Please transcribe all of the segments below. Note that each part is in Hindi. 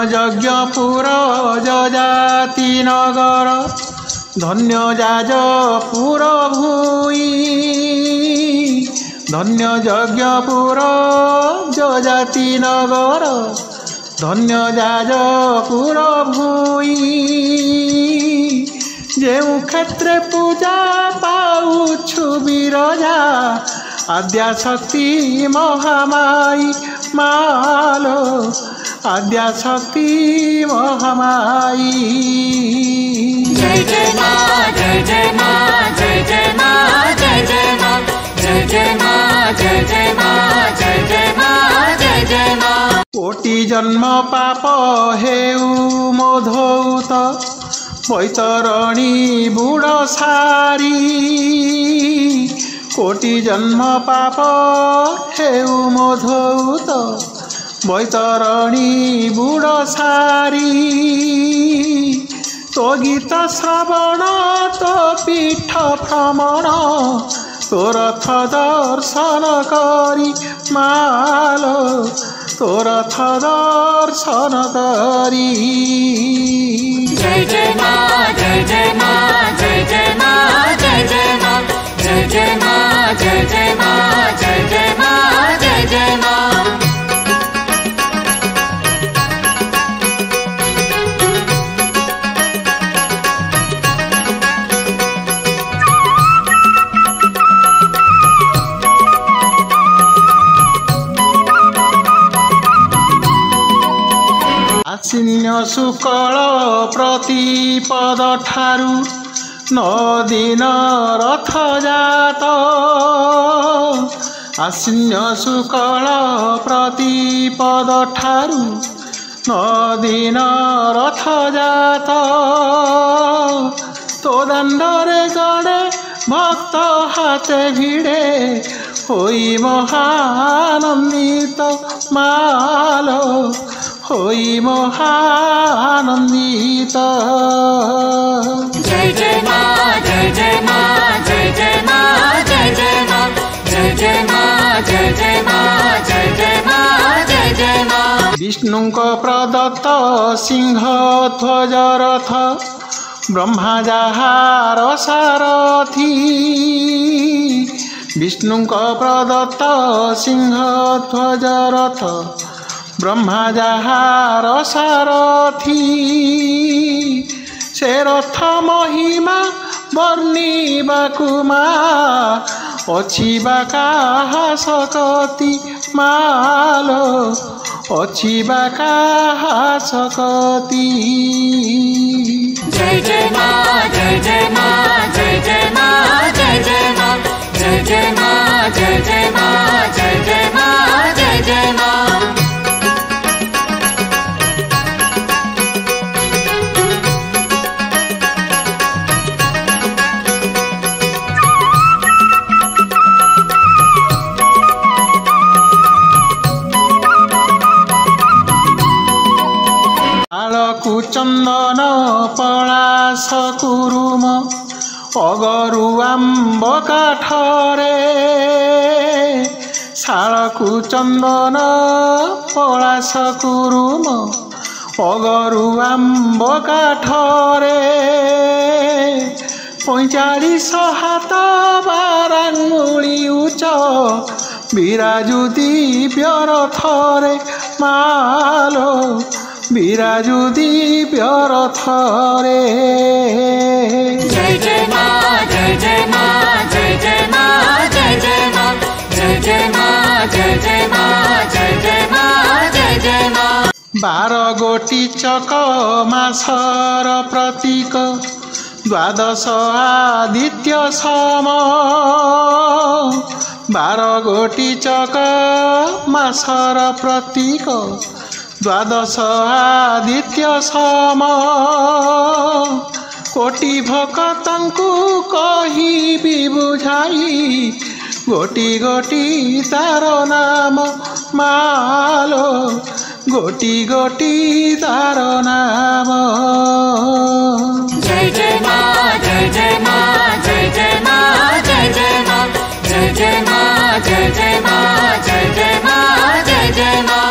ଯଜ୍ଞପୁର ଯଜାତି ନଗର ଧନ୍ୟ ଯାଜପୁର ଭୂଇଁ ଧନ୍ୟ ଯଜ୍ଞପୁର ଯଜାତି ନଗର ଧନ୍ୟ ଯାଜପୁର ଭୂଇଁ ଯେଉଁ କ୍ଷେତ୍ରେ ପୂଜା ପାଉଛୁ ବିରଜା ଆଦ୍ୟାଶକ୍ତି ମହାମାଇ ମାଲୋ आद्याशक्ति महामाई जय जय माँ जय जय माँ जय जय माँ जय जय माँ जय जय माँ जय जय माँ जय जय माँ जय जय माँ कोटि जन्म पाप हेउ मोधौत बैतरणी बुढ़ सारी कोटि जन्म पाप हेउ मोधौत बैतरणी बुढ़ सारी तो गीत श्रवण तो पीठ भ्रमण तो रथ दर्शन करी मालो तो रथ दर्शन करी जय जय माँ जय जय माँ जय जय माँ जय जय माँ जय जय माँ जय जय माँ जय जय माँ जय जय माँ आश्विन शुक्ल प्रतिपद ठारू 9 दिन रथ जात आश्विन शुक्ल प्रतिपद ठारू 9 दिन रथ जात तो दाण्डरे गड़े भक्त हाथे भिड़े होई महानंदित मालो होई महानंदित जय जय माँ जय जय माँ जय जय माँ जय जय माँ जय जय माँ जय जय माँ जय जय माँ जय जय माँ विष्णु को प्रदत्त सिंह ध्वज रथ ब्रह्मा जहार सारथी विष्णु को प्रदत्त सिंह ध्वज रथ ब्रह्मा जहार सारथी से रथ महिमा वर्णिबाकुमा अछिबा काहा सकति मालो अछिबा काहा सकति जय जय माँ जय जय माँ जय जय माँ जय जय माँ जय जय माँ जय जय माँ जय जय माँ जय जय माँ चंदन पलाश कुरुम अगरु आंब काठरे शालकु चंदन पलाश कुरुम अगरु आंब काठरे 45 हाथ 12 आंगुली उच्च विराजु दिव्य रथरे मालो विराजु दिव्य रथरे जय जय माँ जय जय माँ जय जय माँ जय जय माँ जय जय माँ जय जय माँ जय जय माँ जय जय माँ 12 गोटी चक मासर प्रतीक 12 आदित्य सम 12 गोटी चक मासर प्रतीक 12 आदित्य सम कोटि भक्तंकु कहिबि बुझाई गोटी गोटी तार नाम मालो गोटी गोटी तार नाम जय जय माँ जय जय माँ जय जय माँ जय जय माँ जय जय माँ जय जय माँ जय जय माँ जय जय माँ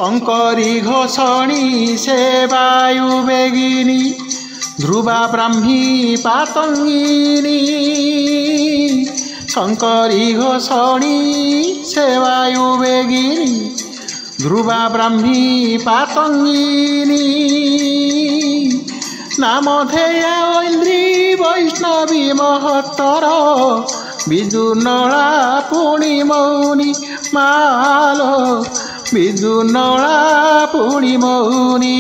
शङ्करी घोषणी से वायु बेगिनी ध्रुवा ब्राह्मी पातङ्गिनी शङ्करी घोषणी से वायु बेगिनी ध्रुवा ब्राह्मी पातङ्गिनी नामधेय ऐन्द्री वैष्णवी महत्तर विदुनला पुणी मौनी मालो विदुनला पुणी मौनी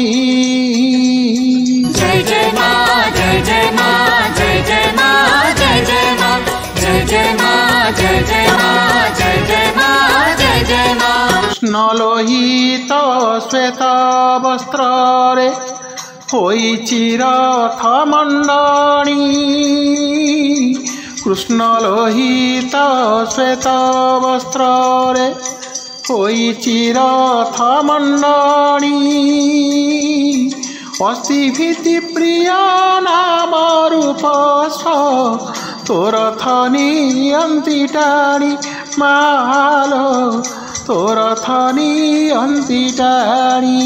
जय जय माँ जय जय माँ जय जय माँ जय जय माँ जय जय माँ जय जय माँ जय जय माँ जय जय माँ कृष्ण लोहित श्वेत वस्त्र रे होइछि रथ मण्डणी कृष्ण लोहित श्वेत वस्त्र रे होइछि रथ मण्डणी अस्ति भीति प्रिय नाम रूप तोर थनी टाणी मालो तोर थनी टाणी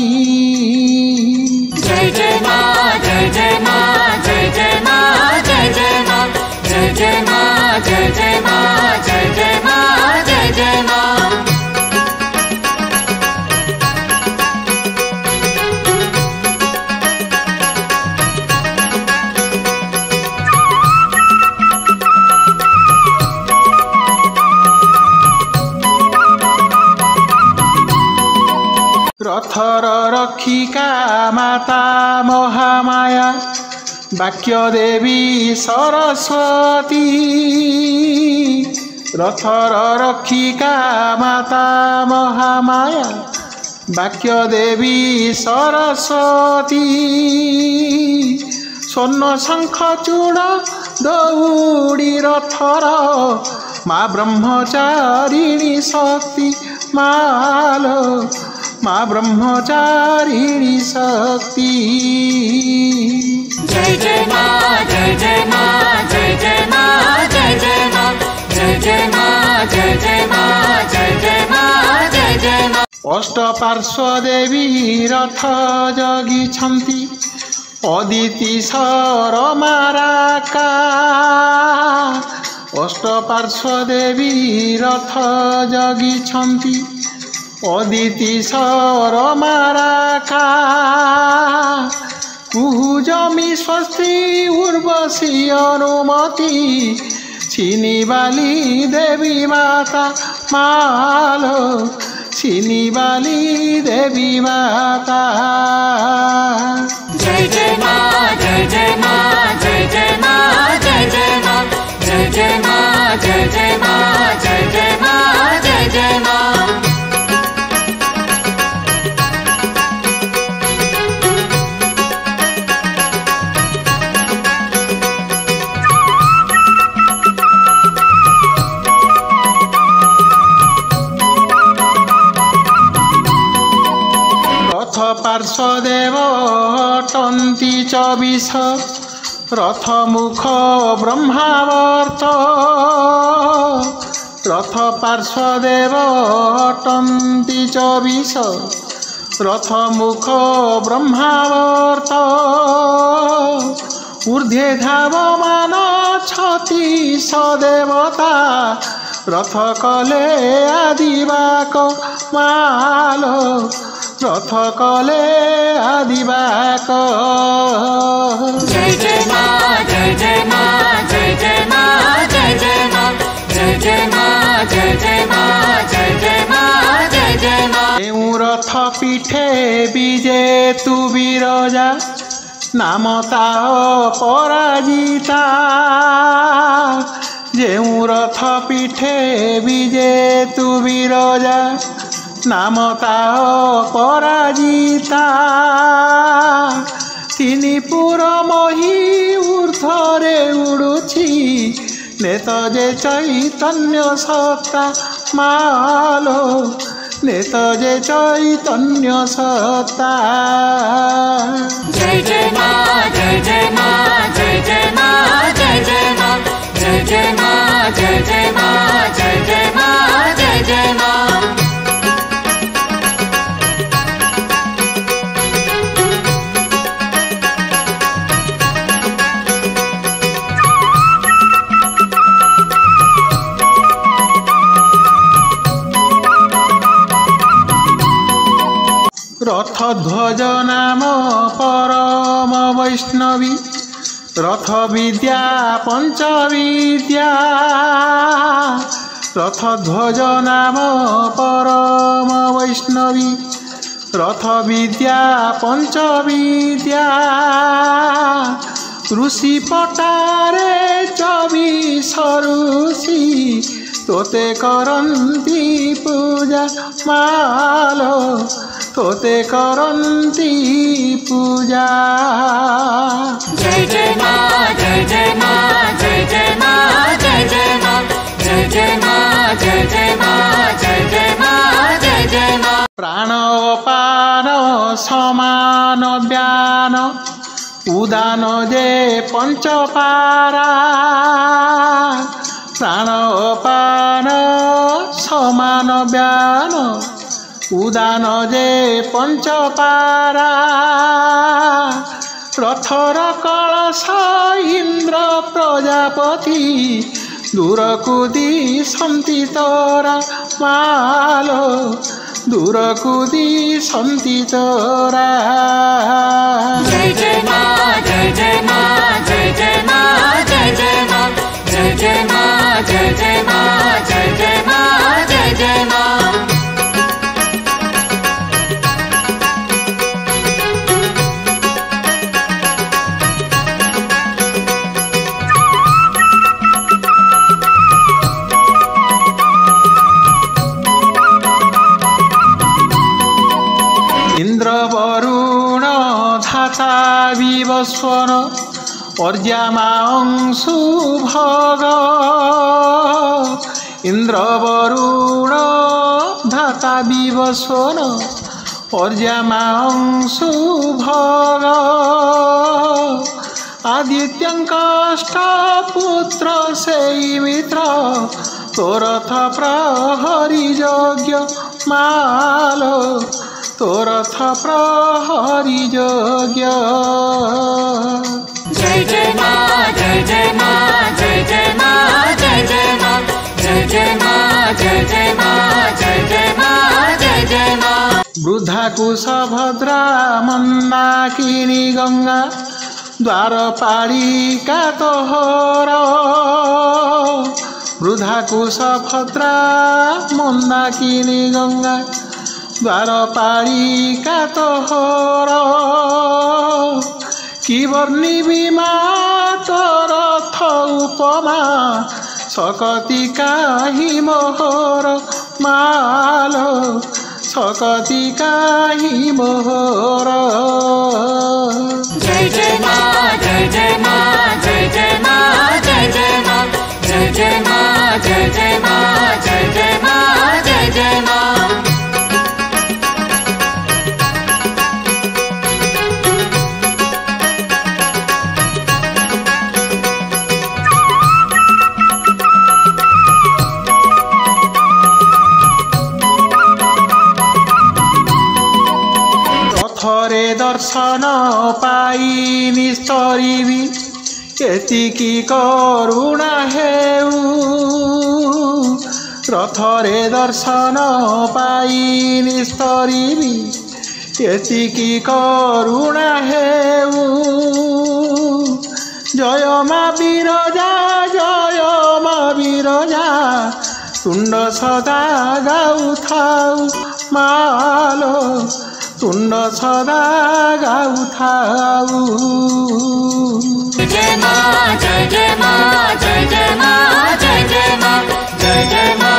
जय जय माँ जय जय माँ जय जय माँ जय जय माँ जय जय माँ जय जय माँ जय जय माँ जय जय माँ रथर रक्षिका माता महामाया वाक्य देवी सरस्वती रथर रक्षिका माता महामाया वाक्य देवी सरस्वती स्वर्ण शंख चूड़ दौड़ी रथर माँ ब्रह्मचारिणी शक्ति मालो माँ ब्रह्मचारिणी शक्ति जय जय माँ जय जय माँ जय जय माँ जय जय माँ जय जय माँ जय जय माँ जय जय माँ जय जय माँ अष्ट पार्श्व देवी रथ जगिछन्ति अदिति सरमाराका अष्ट पार्श्व देवी रथ जगिछन्ति अदिति सरमाराका कुहुजमी स्वस्ति उर्वशी अनुमति छिनिबाली देवी माता मालो छिनिबाली देवी माता जय जय माँ जय जय माँ जय जय माँ जय जय माँ जय जय माँ जय जय माँ जय जय माँ जय जय माँ पार्श्वदेव अटन्ति 24 रथ मुख ब्रह्मावर्त रथ पार्श्वदेव अटन्ति 24 रथ मुख ब्रह्मावर्त ऊर्ध्वे धावमान 36 देवता रथ कले आदिवाक मालो रथ कले आदिवाक जय जय माँ जय जय माँ जय जय माँ जय जय माँ जय जय माँ जय जय माँ जय जय माँ जय जय माँ रथ पीठे विजे तु विरजा नाम ताओ पराजिता जेउ रथ पीठे विजे तु विरजा नाम ताओ पराजिता तिनी पुर मही ऊर्ध्वरे उड़ुछि नेत जे चैतन्य सत्ता मालो नेत जे चैतन्य सत्ता जय जय माँ जय जय माँ जय जय माँ जय जय माँ जय जय माँ जय जय माँ जय जय माँ जय जय माँ रथध्वज नाम परम वैष्णवी रथ विद्या पंचविद्या रथध्वज नाम परम वैष्णवी रथ विद्या पंचविद्या ऋषि पटारे 24 ऋषि तोते करन्ति पूजा मालो तोते करन्ति पूजा। जय जय माँ जय जय माँ जय जय माँ जय जय माँ जय जय माँ जय जय माँ जय जय माँ जय जय माँ। प्राणपान समान व्यान उदान जे पंचपारा प्राणपान समान व्यान उदान जे पंचपारा रथर कलश इंद्र प्रजापति दूरकुदी सन्ति तोरा मालो दूरकुदी सन्ति तोरा। जय जय माँ जय जय माँ जय जय माँ जय जय माँ जय जय माँ जय जय माँ जय जय माँ जय जय माँ। इंद्र वरुण धाता विवस्वन अर्यामा अंशु भग इंद्र वरुण धाता विवस्वन अर्यामा अंशु भग आदित्यंकष्ट पुत्र सेई मित्र तोरथ प्रहरी यज्ञ मालो तोरथ प्रहरी यज्ञ। जय जय माँ जय जय माँ जय जय माँ जय जय माँ जय जय माँ जय जय माँ जय जय माँ जय जय माँ। वृद्धा कुशभद्रा मंदाकिनी गंगा द्वारपालिका तोहर वृद्धा कुशभद्रा मंदाकिनी गंगा द्वारपालिका तोहर कि वर्णिबी माँ तोरथ उपमा सकति काहि मोहर मालो सकति काहि मोहर। जय जय माँ जय जय माँ जय जय माँ जय जय माँ जय जय माँ जय जय माँ जय जय माँ जय जय माँ। रथरे दर्शन पाई निस्तरिबी एतिकी करुणा हेउ रथरे दर्शन पाई निस्तरिबी एतिकी करुणा हेउ जय मा बिरजा तुंड सदा गाउथाउ मालो तुंड सदा गाउथाउ। जय माँ जय जय माँ जय जय माँ जय जय माँ जय जय माँ